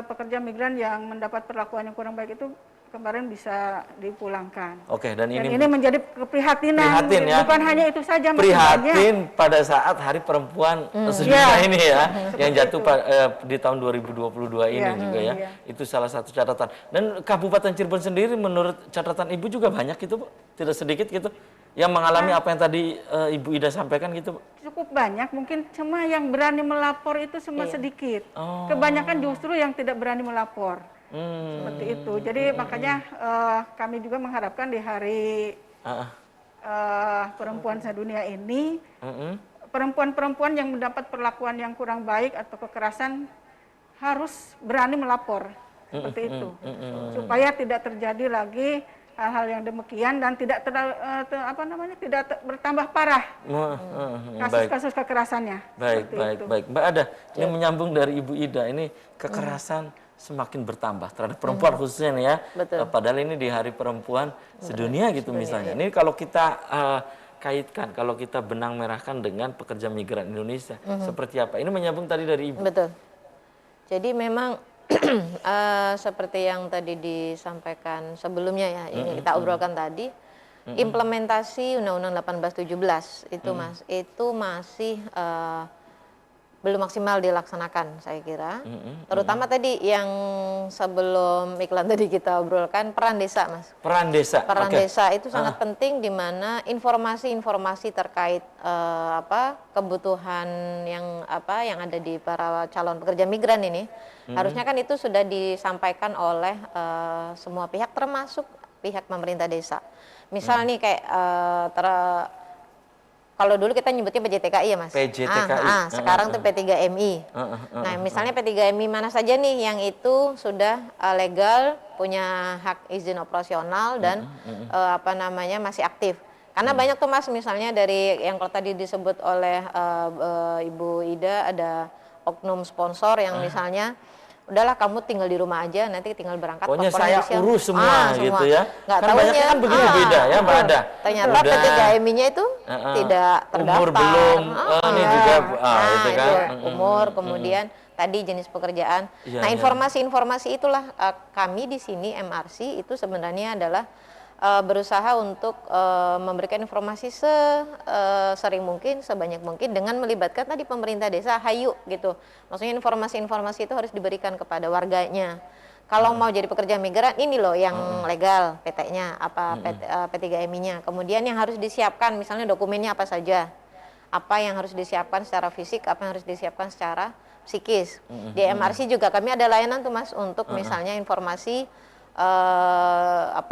Speaker 4: pekerja migran yang mendapat perlakuan yang kurang baik itu kemarin bisa dipulangkan.
Speaker 1: Oke, dan ini
Speaker 4: menjadi keprihatinan.
Speaker 1: Prihatin ya.
Speaker 4: Bukan hanya itu saja,
Speaker 1: prihatin pada saat Hari Perempuan sedunia ini ya, yang jatuh di tahun 2022 ini juga ya. Itu salah satu catatan. Dan Kabupaten Cirebon sendiri menurut catatan Ibu juga banyak gitu, Bu? Tidak sedikit gitu yang mengalami apa yang tadi Ibu Ida sampaikan gitu, Bu?
Speaker 4: Cukup banyak, mungkin cuma yang berani melapor itu cuma sedikit. Kebanyakan justru yang tidak berani melapor. Seperti itu. Jadi makanya kami juga mengharapkan di Hari Perempuan Sedunia ini perempuan-perempuan yang mendapat perlakuan yang kurang baik atau kekerasan harus berani melapor seperti itu, supaya tidak terjadi lagi hal-hal yang demikian dan tidak bertambah parah kasus-kasus kekerasannya.
Speaker 1: Baik. Mbak Ada, ini menyambung dari Ibu Ida, ini kekerasan semakin bertambah terhadap perempuan khususnya nih ya.
Speaker 2: Betul.
Speaker 1: Padahal ini di Hari Perempuan Sedunia gitu misalnya. Ini kalau kita kaitkan, kalau kita benang merahkan dengan pekerja migran Indonesia, seperti apa? Ini menyambung tadi dari Ibu.
Speaker 2: Betul. Jadi memang seperti yang tadi disampaikan sebelumnya ya, ini kita obrolkan tadi, implementasi Undang-Undang 1817 itu itu masih belum maksimal dilaksanakan saya kira. Terutama tadi yang sebelum iklan tadi kita obrolkan, peran desa, Mas.
Speaker 1: Peran desa.
Speaker 2: Peran desa itu sangat penting, di mana informasi-informasi terkait kebutuhan yang ada di para calon pekerja migran ini harusnya kan itu sudah disampaikan oleh semua pihak, termasuk pihak pemerintah desa. Misal nih kayak kalau dulu kita nyebutnya PJTKI ya, Mas.
Speaker 1: PJTKI.
Speaker 2: Sekarang tuh P3MI. Nah, misalnya P3MI mana saja nih yang itu sudah legal, punya hak izin operasional dan masih aktif. Karena banyak tuh, Mas, misalnya dari yang kalau tadi disebut oleh Ibu Ida, ada oknum sponsor yang misalnya udahlah kamu tinggal di rumah aja, nanti tinggal berangkat.
Speaker 1: Pokoknya saya urus semua gitu ya.
Speaker 2: Nggak
Speaker 1: kan banyak kan begini beda ya Mbak Ada.
Speaker 2: Ternyata P3MI-nya itu tidak terdaftar.
Speaker 1: Umur belum, ini juga itu kan.
Speaker 2: Umur, kemudian tadi jenis pekerjaan. Nah, informasi-informasi itulah kami di sini MRC itu sebenarnya adalah berusaha untuk memberikan informasi sering mungkin, sebanyak mungkin dengan melibatkan tadi pemerintah desa, hayu gitu. Maksudnya informasi-informasi itu harus diberikan kepada warganya. Kalau mau jadi pekerja migran, ini loh yang legal, PT-nya, P3MI-nya. Kemudian yang harus disiapkan, misalnya dokumennya apa saja. Apa yang harus disiapkan secara fisik, apa yang harus disiapkan secara psikis. Di MRC juga kami ada layanan tuh, Mas, untuk misalnya informasi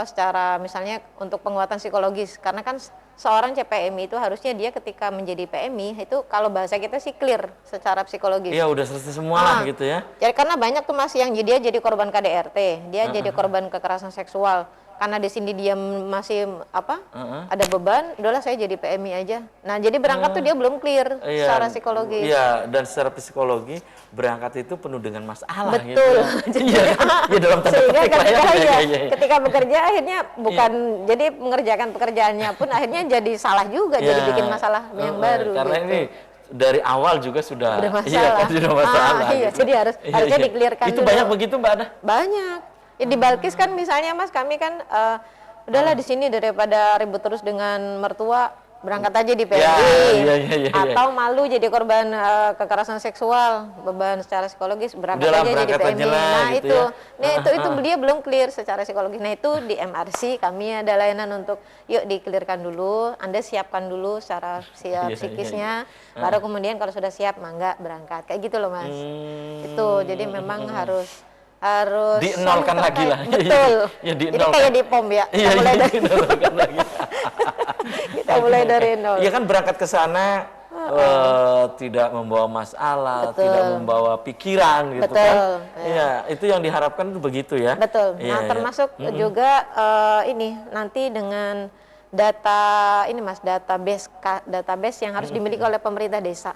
Speaker 2: secara misalnya untuk penguatan psikologis, karena kan seorang CPMI itu harusnya dia ketika menjadi PMI itu kalau bahasa kita sih clear secara psikologis.
Speaker 1: Iya, udah selesai semua lah gitu ya.
Speaker 2: Jadi karena banyak tuh Mas yang dia jadi korban KDRT, dia jadi korban kekerasan seksual. Karena di sini dia masih ada beban, udahlah saya jadi PMI aja. Nah, jadi berangkat tuh dia belum clear secara psikologis.
Speaker 1: Iya, dan secara psikologi berangkat itu penuh dengan masalah gitu.
Speaker 2: Betul.
Speaker 1: Iya, ya dalam tanda
Speaker 2: Sehingga
Speaker 1: petik lah
Speaker 2: ketika,
Speaker 1: ya.
Speaker 2: ketika bekerja akhirnya bukan jadi mengerjakan pekerjaannya pun akhirnya jadi salah juga, jadi bikin masalah yang baru.
Speaker 1: Karena
Speaker 2: gitu.
Speaker 1: ini dari awal juga sudah
Speaker 2: Bermasalah.
Speaker 1: Iya, kan, sudah masalah.
Speaker 2: Iya,
Speaker 1: gitu.
Speaker 2: jadi harusnya di-clearkan
Speaker 1: Itu
Speaker 2: dulu.
Speaker 1: banyak begitu Mbak Ada?
Speaker 2: Banyak. Ya, di Balkis kan misalnya Mas, kami kan udahlah di sini daripada ribut terus dengan mertua, berangkat aja di PMI. Atau malu jadi korban kekerasan seksual, beban secara psikologis, berangkat
Speaker 1: Udahlah,
Speaker 2: aja jadi
Speaker 1: berangkat
Speaker 2: PMI.
Speaker 1: aja lah,
Speaker 2: Nah,
Speaker 1: gitu
Speaker 2: itu.
Speaker 1: ya.
Speaker 2: Nah, itu dia belum clear secara psikologis. Nah, itu di MRC kami ada layanan untuk yuk di-clearkan dulu, Anda siapkan dulu secara psikisnya, baru kemudian kalau sudah siap mangga berangkat. Kayak gitu loh, Mas. Itu. Jadi memang harus
Speaker 1: dienolkan lagi lah.
Speaker 2: Betul.
Speaker 1: Ya,
Speaker 2: jadi kayak di POM ya. Kita mulai dari
Speaker 1: dienolkan lagi.
Speaker 2: kita mulai dari nol.
Speaker 1: Iya kan berangkat ke sana tidak membawa masalah, tidak membawa pikiran gitu kan. Iya, itu yang diharapkan itu begitu ya.
Speaker 2: Betul.
Speaker 1: Iya,
Speaker 2: Nah, termasuk juga ini nanti dengan data ini Mas, database yang harus dimiliki oleh pemerintah desa.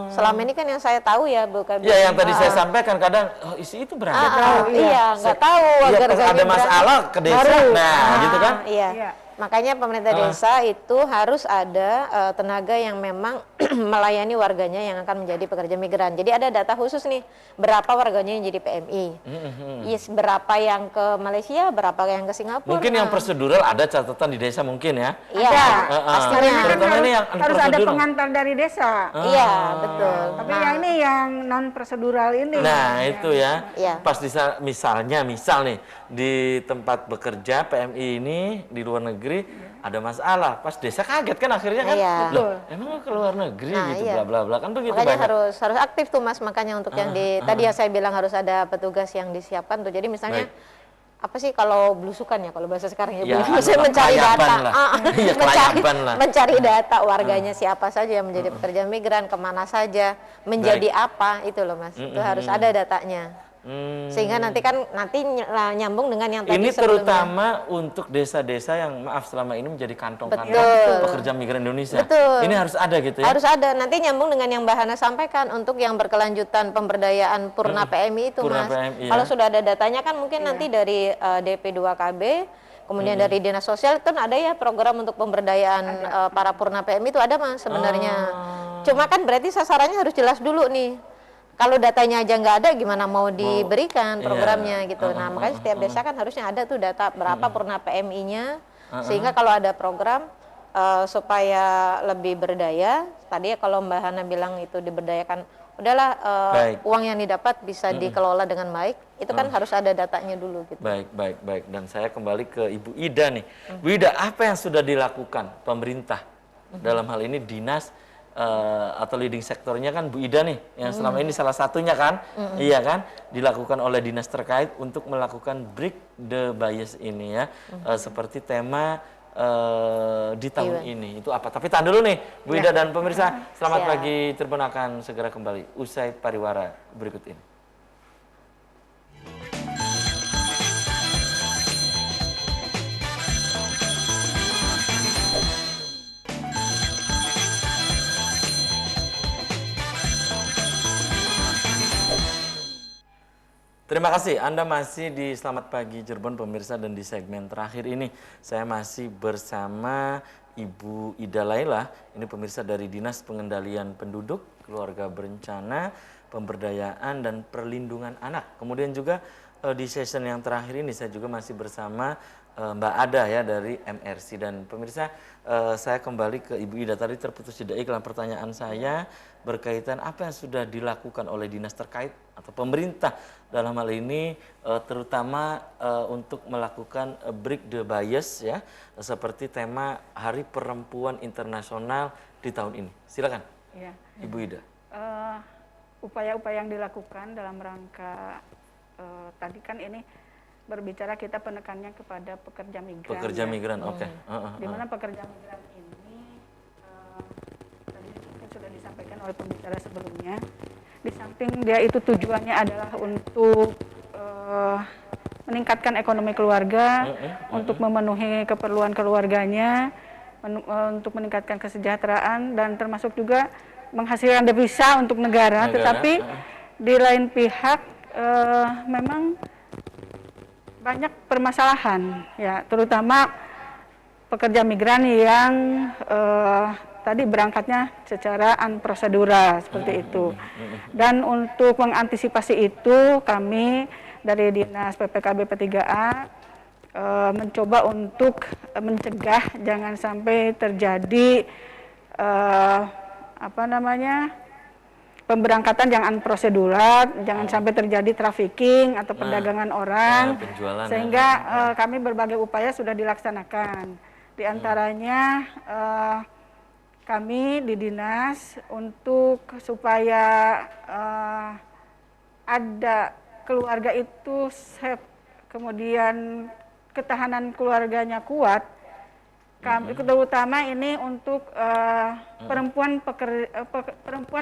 Speaker 2: Selama ini kan yang saya tahu ya bukan.
Speaker 1: Iya, yang tadi saya sampaikan kadang isi itu berangkat.
Speaker 2: Iya, nggak tahu
Speaker 1: Iya, ada masalah ke desa. Nah, gitu kan?
Speaker 2: Iya. Makanya pemerintah desa itu harus ada tenaga yang memang melayani warganya yang akan menjadi pekerja migran. Jadi ada data khusus nih, berapa warganya yang jadi PMI, berapa yang ke Malaysia, berapa yang ke Singapura.
Speaker 1: Mungkin yang prosedural ada catatan di desa mungkin ya.
Speaker 2: Iya, pastinya.
Speaker 1: Terutama ini yang
Speaker 4: harus ada
Speaker 1: prosedural.
Speaker 4: pengantar dari desa.
Speaker 2: Iya, betul.
Speaker 4: Tapi yang ini yang non prosedural ini.
Speaker 1: Nah, itu ya.
Speaker 2: Iya.
Speaker 1: Pas misal nih di tempat bekerja PMI ini di luar negeri ada masalah, pas desa kaget kan akhirnya kan.
Speaker 2: Iya.
Speaker 1: Loh, emang ke luar negeri gitu bla bla bla kan begitu
Speaker 2: Makanya
Speaker 1: banyak.
Speaker 2: harus aktif tuh Mas, makanya untuk yang tadi ya saya bilang harus ada petugas yang disiapkan tuh. Jadi misalnya apa sih kalau belusukan ya, kalau bahasa sekarang ya, saya mencari data, mencari data warganya siapa saja yang menjadi pekerja migran, kemana saja, menjadi apa, itu loh Mas, itu harus ada datanya. Sehingga nanti nyambung dengan yang tadi
Speaker 1: ini
Speaker 2: sebelumnya.
Speaker 1: terutama untuk desa-desa yang maaf selama ini menjadi kantong-kantong pekerja migran Indonesia.
Speaker 2: Betul.
Speaker 1: Ini harus ada gitu ya.
Speaker 2: Harus ada. Nanti nyambung dengan yang Mbak Hana sampaikan untuk yang berkelanjutan pemberdayaan Purna PMI itu
Speaker 1: Purna
Speaker 2: Mas.
Speaker 1: PMI, ya.
Speaker 2: Kalau sudah ada datanya kan mungkin nanti dari DP2KB, kemudian dari Dinas Sosial itu ada ya program untuk pemberdayaan para Purna PMI itu ada Mas sebenarnya. Cuma kan berarti sasarannya harus jelas dulu nih. Kalau datanya aja nggak ada, gimana mau diberikan programnya gitu. Nah, makanya setiap desa kan harusnya ada tuh data berapa Purna PMI-nya, sehingga kalau ada program supaya lebih berdaya. Tadi ya kalau Mbak Hana bilang itu diberdayakan, udahlah uang yang didapat bisa dikelola dengan baik. Itu kan harus ada datanya dulu gitu.
Speaker 1: Baik. Dan saya kembali ke Ibu Ida nih. Bu Ida, apa yang sudah dilakukan pemerintah dalam hal ini dinas atau leading sektornya kan Bu Ida nih, yang selama ini salah satunya kan, iya kan, dilakukan oleh dinas terkait untuk melakukan break the bias ini ya, seperti tema di tahun ini. Itu apa? Tapi tahan dulu nih, Bu Ida dan pemirsa, selamat pagi Cirebon akan segera kembali usai pariwara berikut ini. Terima kasih, Anda masih di Selamat Pagi Cirebon pemirsa, dan di segmen terakhir ini saya masih bersama Ibu Ida Laila, ini pemirsa dari Dinas Pengendalian Penduduk, Keluarga Berencana, Pemberdayaan dan Perlindungan Anak. Kemudian juga di session yang terakhir ini saya juga masih bersama Mbak Ada ya dari MRC. Dan pemirsa, saya kembali ke Ibu Ida, tadi terputus jeda iklan. Pertanyaan saya berkaitan apa yang sudah dilakukan oleh dinas terkait atau pemerintah dalam hal ini, terutama untuk melakukan break the bias ya, seperti tema Hari Perempuan Internasional di tahun ini. Silakan, ya. Ibu Ida.
Speaker 4: Upaya-upaya yang dilakukan dalam rangka tadi kan ini berbicara kita penekannya kepada pekerja migran.
Speaker 1: Pekerja
Speaker 4: ya.
Speaker 1: migran, oke.
Speaker 4: Di mana pekerja migran ini tadi mungkin sudah disampaikan oleh pembicara sebelumnya. Di samping dia itu tujuannya adalah untuk meningkatkan ekonomi keluarga, untuk memenuhi keperluan keluarganya, untuk meningkatkan kesejahteraan dan termasuk juga menghasilkan devisa untuk negara. Tetapi di lain pihak memang banyak permasalahan, ya, terutama pekerja migran yang tadi berangkatnya secara unprosedural seperti itu. Dan untuk mengantisipasi itu, kami dari Dinas PPKB P3A mencoba untuk mencegah jangan sampai terjadi pemberangkatan yang unprosedural, jangan sampai terjadi trafficking atau perdagangan orang, sehingga kami berbagai upaya sudah dilaksanakan. Di antaranya kami di dinas untuk supaya ada keluarga itu safe, kemudian ketahanan keluarganya kuat. Kami terutama ini untuk perempuan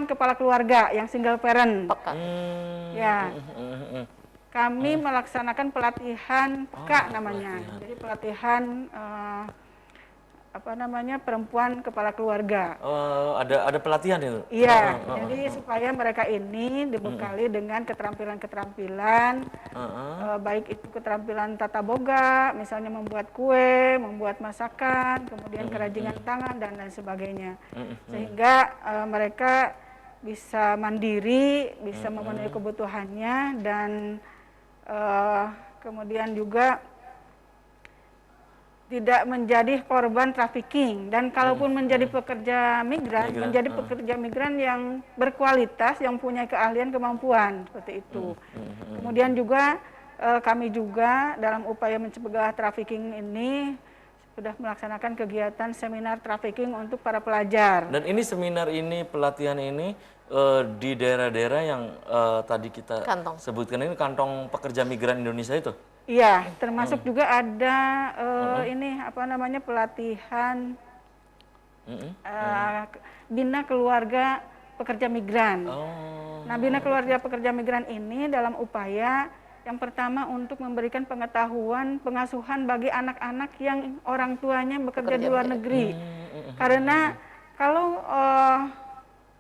Speaker 4: kepala keluarga yang single parent. Ya. Kami melaksanakan pelatihan PEKA namanya. Jadi pelatihan perempuan kepala keluarga.
Speaker 1: Ada pelatihan itu?
Speaker 4: Iya, jadi supaya mereka ini dibekali dengan keterampilan-keterampilan, baik itu keterampilan tata boga, misalnya membuat kue, membuat masakan, kemudian kerajinan tangan dan lain sebagainya, sehingga mereka bisa mandiri, bisa memenuhi kebutuhannya dan kemudian juga tidak menjadi korban trafficking, dan kalaupun menjadi pekerja migran, menjadi pekerja migran yang berkualitas, yang punya keahlian kemampuan seperti itu. Kemudian juga kami juga dalam upaya mencegah trafficking ini sudah melaksanakan kegiatan seminar trafficking untuk para pelajar.
Speaker 1: Dan ini seminar ini, pelatihan ini di daerah-daerah yang tadi kita sebutkan ini kantong pekerja migran Indonesia itu?
Speaker 4: Iya, termasuk juga ada pelatihan bina keluarga pekerja migran. Nah, bina keluarga pekerja migran ini dalam upaya yang pertama untuk memberikan pengetahuan pengasuhan bagi anak-anak yang orang tuanya bekerja di luar negeri. Karena kalau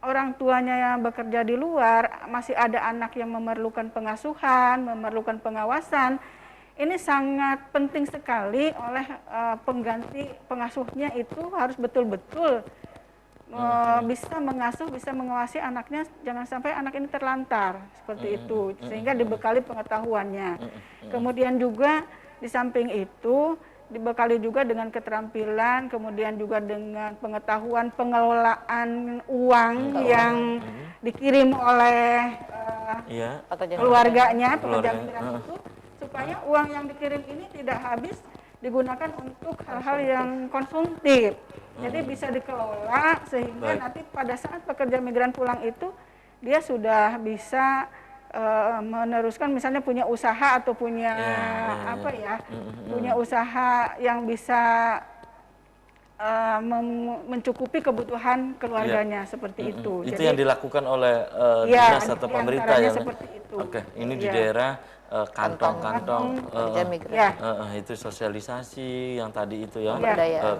Speaker 4: orang tuanya yang bekerja di luar, masih ada anak yang memerlukan pengasuhan, memerlukan pengawasan. Ini sangat penting sekali oleh pengganti pengasuhnya itu harus betul-betul bisa mengasuh, bisa mengawasi anaknya, jangan sampai anak ini terlantar seperti itu, sehingga dibekali pengetahuannya. Kemudian juga di samping itu dibekali juga dengan keterampilan, kemudian juga dengan pengetahuan pengelolaan uang yang dikirim oleh keluarganya, pekerja migran itu, supaya uang yang dikirim ini tidak habis digunakan untuk hal-hal yang konsumtif. Jadi bisa dikelola sehingga nanti pada saat pekerja migran pulang itu dia sudah bisa meneruskan, misalnya punya usaha atau punya punya usaha yang bisa mencukupi kebutuhan keluarganya seperti itu.
Speaker 1: Itu
Speaker 4: jadi,
Speaker 1: yang dilakukan oleh dinas atau pemerintah ya?
Speaker 4: Seperti itu.
Speaker 1: Oke, ini di daerah kantong-kantong itu sosialisasi yang tadi itu ya,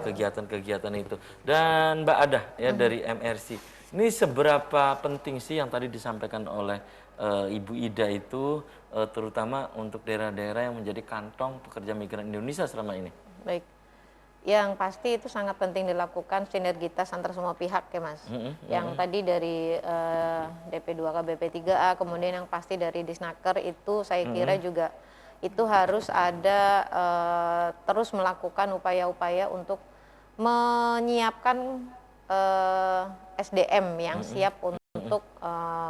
Speaker 1: kegiatan-kegiatan itu. Dan Mbak Ada ya dari MRC, ini seberapa penting sih yang tadi disampaikan oleh Ibu Ida itu, terutama untuk daerah-daerah yang menjadi kantong pekerja migran Indonesia selama ini?
Speaker 2: Baik, yang pasti itu sangat penting dilakukan sinergitas antar semua pihak ya Mas. Yang tadi dari DP2K BP3A, kemudian yang pasti dari Disnaker itu saya kira juga itu harus ada terus melakukan upaya-upaya untuk menyiapkan SDM yang siap untuk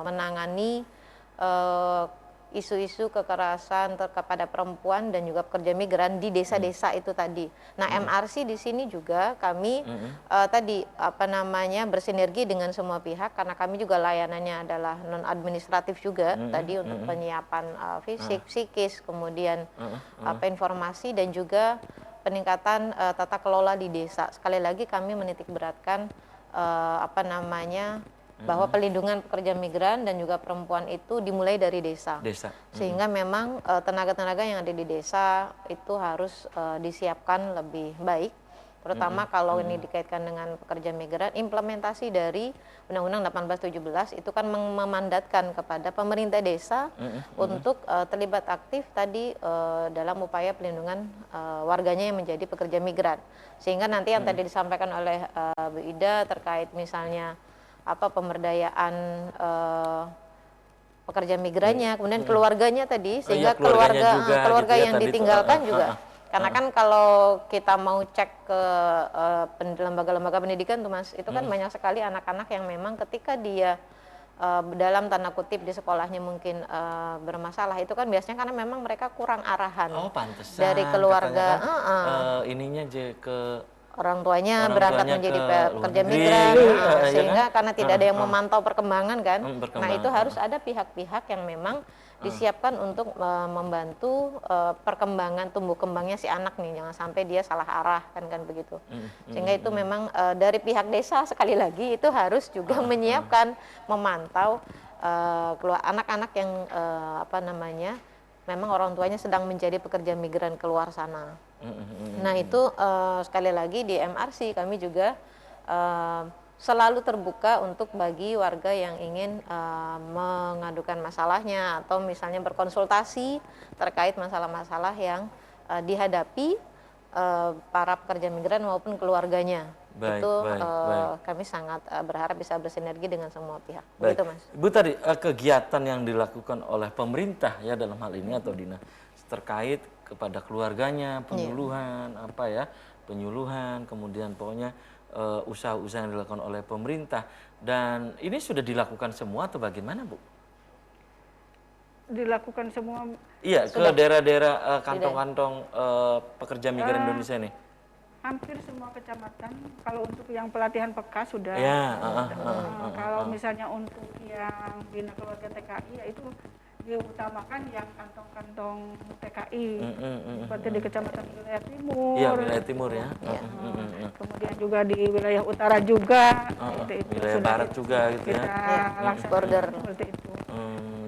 Speaker 2: menangani isu-isu kekerasan kepada perempuan dan juga pekerja migran di desa-desa itu tadi. Nah, MRC di sini juga kami tadi bersinergi dengan semua pihak karena kami juga layanannya adalah non administratif juga tadi untuk penyiapan fisik, psikis, kemudian informasi dan juga peningkatan tata kelola di desa. Sekali lagi kami menitik beratkan bahwa pelindungan pekerja migran dan juga perempuan itu dimulai dari desa. Sehingga memang tenaga-tenaga yang ada di desa itu harus disiapkan lebih baik, terutama kalau ini dikaitkan dengan pekerja migran. Implementasi dari Undang-Undang 1817 itu kan memandatkan kepada pemerintah desa untuk terlibat aktif tadi dalam upaya pelindungan warganya yang menjadi pekerja migran. Sehingga nanti yang tadi disampaikan oleh Bu Ida terkait misalnya pemberdayaan pekerja migrannya, kemudian keluarganya tadi, sehingga keluarga
Speaker 1: gitu
Speaker 2: yang ditinggalkan juga. Karena kan kalau kita mau cek ke lembaga-lembaga pendidikan tuh Mas, itu kan banyak sekali anak-anak yang memang ketika dia dalam tanda kutip di sekolahnya mungkin bermasalah, itu kan biasanya karena memang mereka kurang arahan dari keluarga.
Speaker 1: Ininya aja ke
Speaker 2: orang tuanya berangkat menjadi pekerja migran, sehingga karena tidak ada yang memantau perkembangan kan. Nah, itu harus ada pihak-pihak yang memang disiapkan untuk membantu perkembangan tumbuh kembangnya si anak nih, jangan sampai dia salah arah kan begitu. Sehingga itu memang dari pihak desa sekali lagi itu harus juga menyiapkan, memantau anak-anak yang memang orang tuanya sedang menjadi pekerja migran keluar sana. Nah, itu sekali lagi di MRC kami juga selalu terbuka untuk bagi warga yang ingin mengadukan masalahnya atau misalnya berkonsultasi terkait masalah-masalah yang dihadapi para pekerja migran maupun keluarganya. Kami sangat berharap bisa bersinergi dengan semua pihak. Begitu, Mas.
Speaker 1: Bu, tadi kegiatan yang dilakukan oleh pemerintah ya dalam hal ini atau dinas terkait kepada keluarganya, penyuluhan penyuluhan, kemudian pokoknya usaha-usaha yang dilakukan oleh pemerintah, dan ini sudah dilakukan semua atau bagaimana, Bu?
Speaker 4: Dilakukan semua.
Speaker 1: Iya, ke daerah-daerah kantong-kantong pekerja migran Indonesia ini.
Speaker 4: Hampir semua kecamatan. Kalau untuk yang pelatihan PK sudah. Kalau misalnya untuk yang bina keluarga TKI, ya itu diutamakan yang kantong-kantong TKI, seperti di Kecamatan Wilayah Timur.
Speaker 1: Iya, Wilayah Timur ya.
Speaker 4: Kemudian juga di wilayah utara juga.
Speaker 1: Wilayah barat juga gitu ya.
Speaker 4: Langsung
Speaker 2: border
Speaker 4: seperti itu.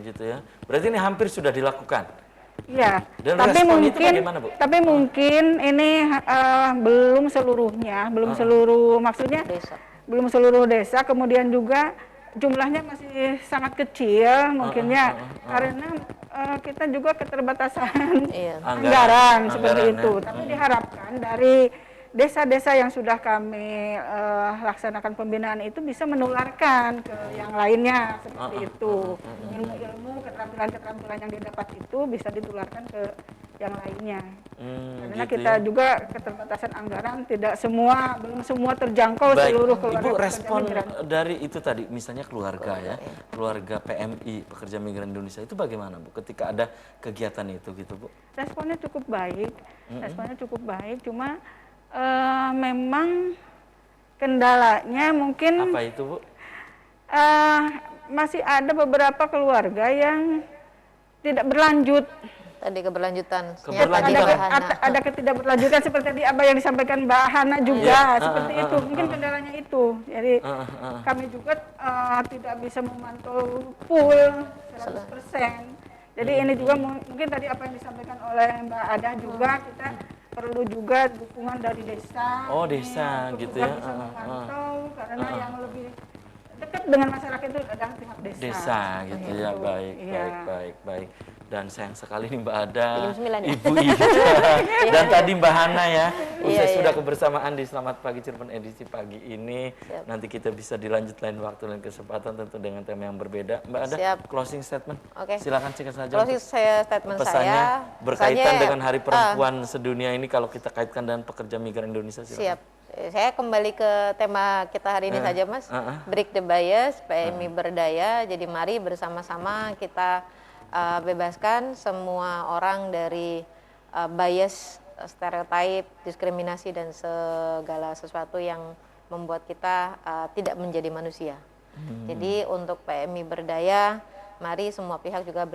Speaker 1: Gitu ya. Berarti ini hampir sudah dilakukan.
Speaker 4: Iya.
Speaker 1: Dan
Speaker 4: tapi
Speaker 1: respon
Speaker 4: mungkin,
Speaker 1: itu bagaimana, Bu?
Speaker 4: Tapi mungkin ini belum seluruhnya, maksudnya belum seluruh desa. Kemudian juga jumlahnya masih sangat kecil mungkinnya karena kita juga keterbatasan anggaran seperti itu. Tapi diharapkan dari desa-desa yang sudah kami laksanakan pembinaan itu bisa menularkan ke yang lainnya seperti itu. Ilmu-ilmu, keterampilan-keterampilan yang didapat itu bisa ditularkan ke yang lainnya. Karena
Speaker 1: gitu
Speaker 4: kita juga keterbatasan anggaran, belum semua terjangkau seluruh keluarga.
Speaker 1: Ibu, respon dari itu tadi, misalnya keluarga keluarga PMI, pekerja migran Indonesia, itu bagaimana, Bu, ketika ada kegiatan itu gitu, Bu?
Speaker 4: Responnya cukup baik, cuma memang kendalanya mungkin
Speaker 1: apa itu, Bu?
Speaker 4: Masih ada beberapa keluarga yang tidak berlanjut.
Speaker 2: Tadi keberlanjutan.
Speaker 4: Ada ketidakberlanjutan seperti tadi apa yang disampaikan Mbak Hana juga seperti itu. Mungkin kendalanya itu. Jadi kami juga tidak bisa memantau full 100%. Jadi ini juga mungkin tadi apa yang disampaikan oleh Mbak Ada juga, kita perlu juga dukungan dari desa.
Speaker 1: Oh, desa gitu ya.
Speaker 4: Bisa memantau karena yang lebih dekat dengan masyarakat itu adalah pihak desa.
Speaker 1: Desa gitu ya, baik. Dan sayang sekali nih Mbak Ada,
Speaker 2: ya?
Speaker 1: Ibu Ida, dan tadi Mbak Hana ya. Usai sudah kebersamaan di Selamat Pagi Cirebon edisi pagi ini. Nanti kita bisa dilanjut lain waktu dan kesempatan tentu dengan tema yang berbeda. Mbak Ada, closing statement. Silakan singkat saja.
Speaker 2: Closing statement
Speaker 1: pesannya
Speaker 2: saya
Speaker 1: berkaitan dengan Hari Perempuan sedunia ini kalau kita kaitkan dengan pekerja migran Indonesia. Silakan.
Speaker 2: Siap. Saya kembali ke tema kita hari ini saja, Mas. Break the bias, PMI berdaya. Jadi mari bersama-sama kita bebaskan semua orang dari bias, stereotip, diskriminasi dan segala sesuatu yang membuat kita tidak menjadi manusia. Jadi untuk PMI Berdaya, mari semua pihak juga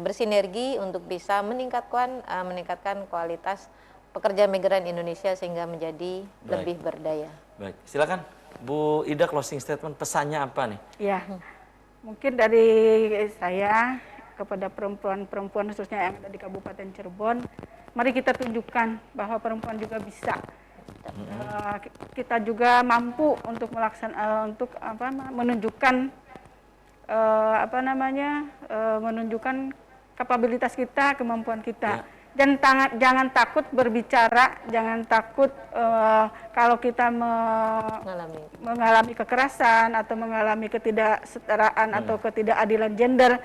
Speaker 2: bersinergi untuk bisa meningkatkan kualitas pekerja migran Indonesia sehingga menjadi lebih berdaya.
Speaker 1: Baik, silakan Bu Ida, closing statement, pesannya apa nih?
Speaker 4: Ya, mungkin dari saya kepada perempuan-perempuan khususnya yang ada di Kabupaten Cirebon, mari kita tunjukkan bahwa perempuan juga bisa. Kita juga mampu untuk menunjukkan menunjukkan kapabilitas kita, kemampuan kita. Dan jangan takut berbicara, jangan takut kalau kita mengalami kekerasan atau mengalami ketidaksetaraan atau ketidakadilan gender.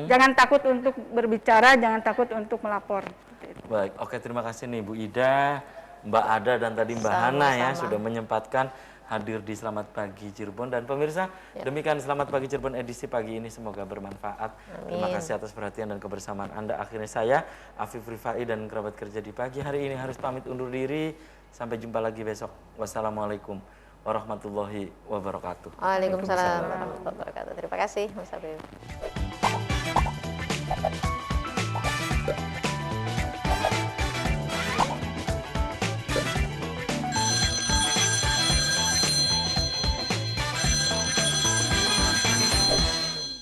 Speaker 4: Jangan takut untuk berbicara, jangan takut untuk melapor.
Speaker 1: Baik, oke, terima kasih nih Bu Ida, Mbak Ada dan tadi Mbak Hana ya sudah menyempatkan hadir di Selamat Pagi Cirebon. Dan pemirsa, demikian Selamat Pagi Cirebon edisi pagi ini, semoga bermanfaat. Terima kasih atas perhatian dan kebersamaan Anda. Akhirnya saya, Afif Rifai dan kerabat kerja di pagi hari ini harus pamit undur diri. Sampai jumpa lagi besok. Wassalamualaikum warahmatullahi wabarakatuh.
Speaker 2: Waalaikumsalam warahmatullahi wabarakatuh. Terima kasih Mas Afif.